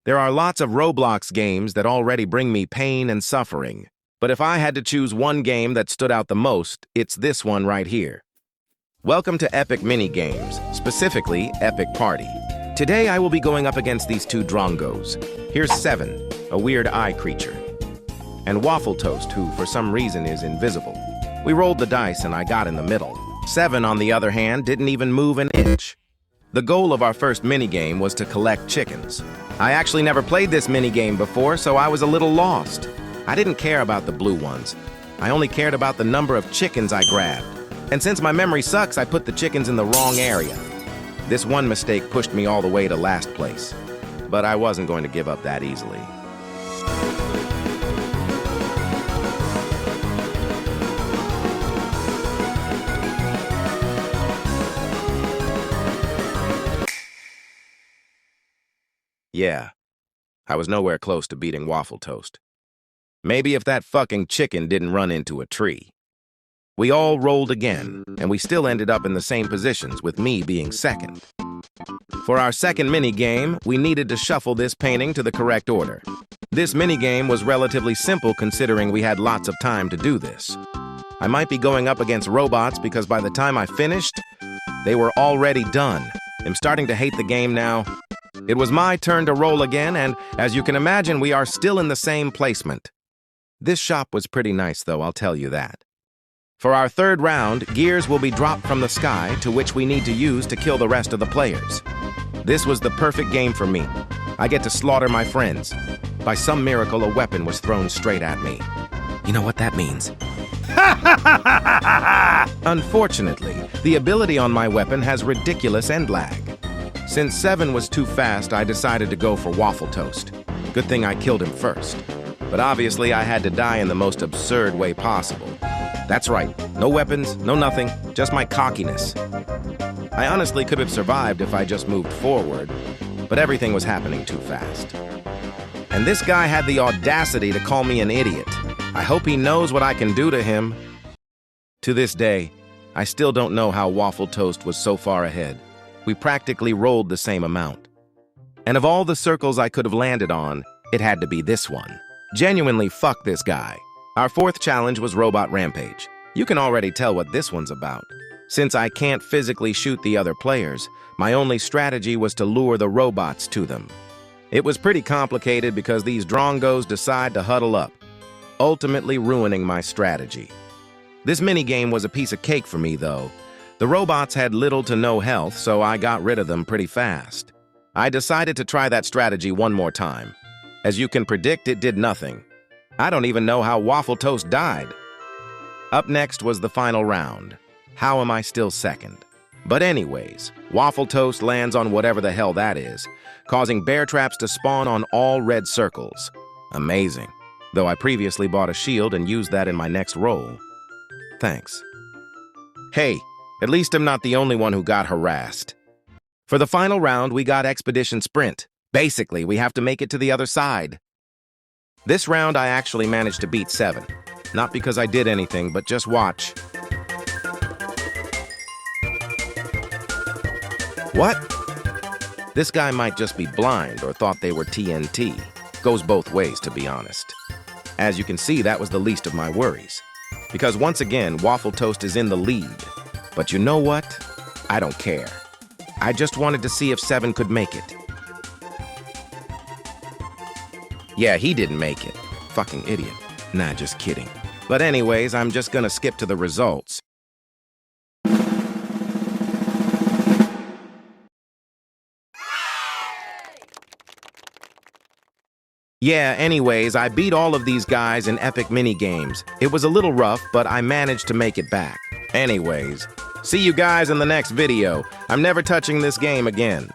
There are lots of Roblox games that already bring me pain and suffering. But if I had to choose one game that stood out the most, it's this one right here. Welcome to Epic Minigames, specifically Epic Party. Today I will be going up against these two drongos. Here's Seven, a weird eye creature, and Waffle Toast, who for some reason is invisible. We rolled the dice and I got in the middle. Seven, on the other hand, didn't even move an inch. The goal of our first minigame was to collect chickens. I actually never played this minigame before, so I was a little lost. I didn't care about the blue ones. I only cared about the number of chickens I grabbed. And since my memory sucks, I put the chickens in the wrong area. This one mistake pushed me all the way to last place. But I wasn't going to give up that easily. Yeah, I was nowhere close to beating Waffle Toast. Maybe if that fucking chicken didn't run into a tree. We all rolled again, and we still ended up in the same positions, with me being second. For our second minigame, we needed to shuffle this painting to the correct order. This minigame was relatively simple considering we had lots of time to do this. I might be going up against robots because by the time I finished, they were already done. I'm starting to hate the game now. It was my turn to roll again, and as you can imagine, we are still in the same placement. This shop was pretty nice, though, I'll tell you that. For our third round, gears will be dropped from the sky, to which we need to use to kill the rest of the players. This was the perfect game for me. I get to slaughter my friends. By some miracle, a weapon was thrown straight at me. You know what that means? Unfortunately, the ability on my weapon has ridiculous end lag. Since Seven was too fast, I decided to go for Waffle Toast. Good thing I killed him first. But obviously, I had to die in the most absurd way possible. That's right, no weapons, no nothing, just my cockiness. I honestly could have survived if I just moved forward, but everything was happening too fast. And this guy had the audacity to call me an idiot. I hope he knows what I can do to him. To this day, I still don't know how Waffle Toast was so far ahead. We practically rolled the same amount. And of all the circles I could have landed on, it had to be this one. Genuinely, fuck this guy. Our fourth challenge was Robot Rampage. You can already tell what this one's about. Since I can't physically shoot the other players, my only strategy was to lure the robots to them. It was pretty complicated because these drongos decide to huddle up, ultimately ruining my strategy. This minigame was a piece of cake for me, though. The robots had little to no health, so I got rid of them pretty fast. I decided to try that strategy one more time. As you can predict, it did nothing. I don't even know how Waffle Toast died. Up next was the final round. How am I still second? But anyways, Waffle Toast lands on whatever the hell that is, causing bear traps to spawn on all red circles. Amazing. Though I previously bought a shield and used that in my next roll. Thanks. Hey, at least I'm not the only one who got harassed. For the final round, we got Expedition Sprint. Basically, we have to make it to the other side. This round, I actually managed to beat Seven. Not because I did anything, but just watch. What? This guy might just be blind or thought they were TNT. Goes both ways, to be honest. As you can see, that was the least of my worries. Because once again, Waffle Toast is in the lead. But you know what? I don't care. I just wanted to see if Seven could make it. Yeah, he didn't make it. Fucking idiot. Nah, just kidding. But anyways, I'm just gonna skip to the results. Yeah, anyways, I beat all of these guys in Epic Minigames. It was a little rough, but I managed to make it back. Anyways, see you guys in the next video. I'm never touching this game again.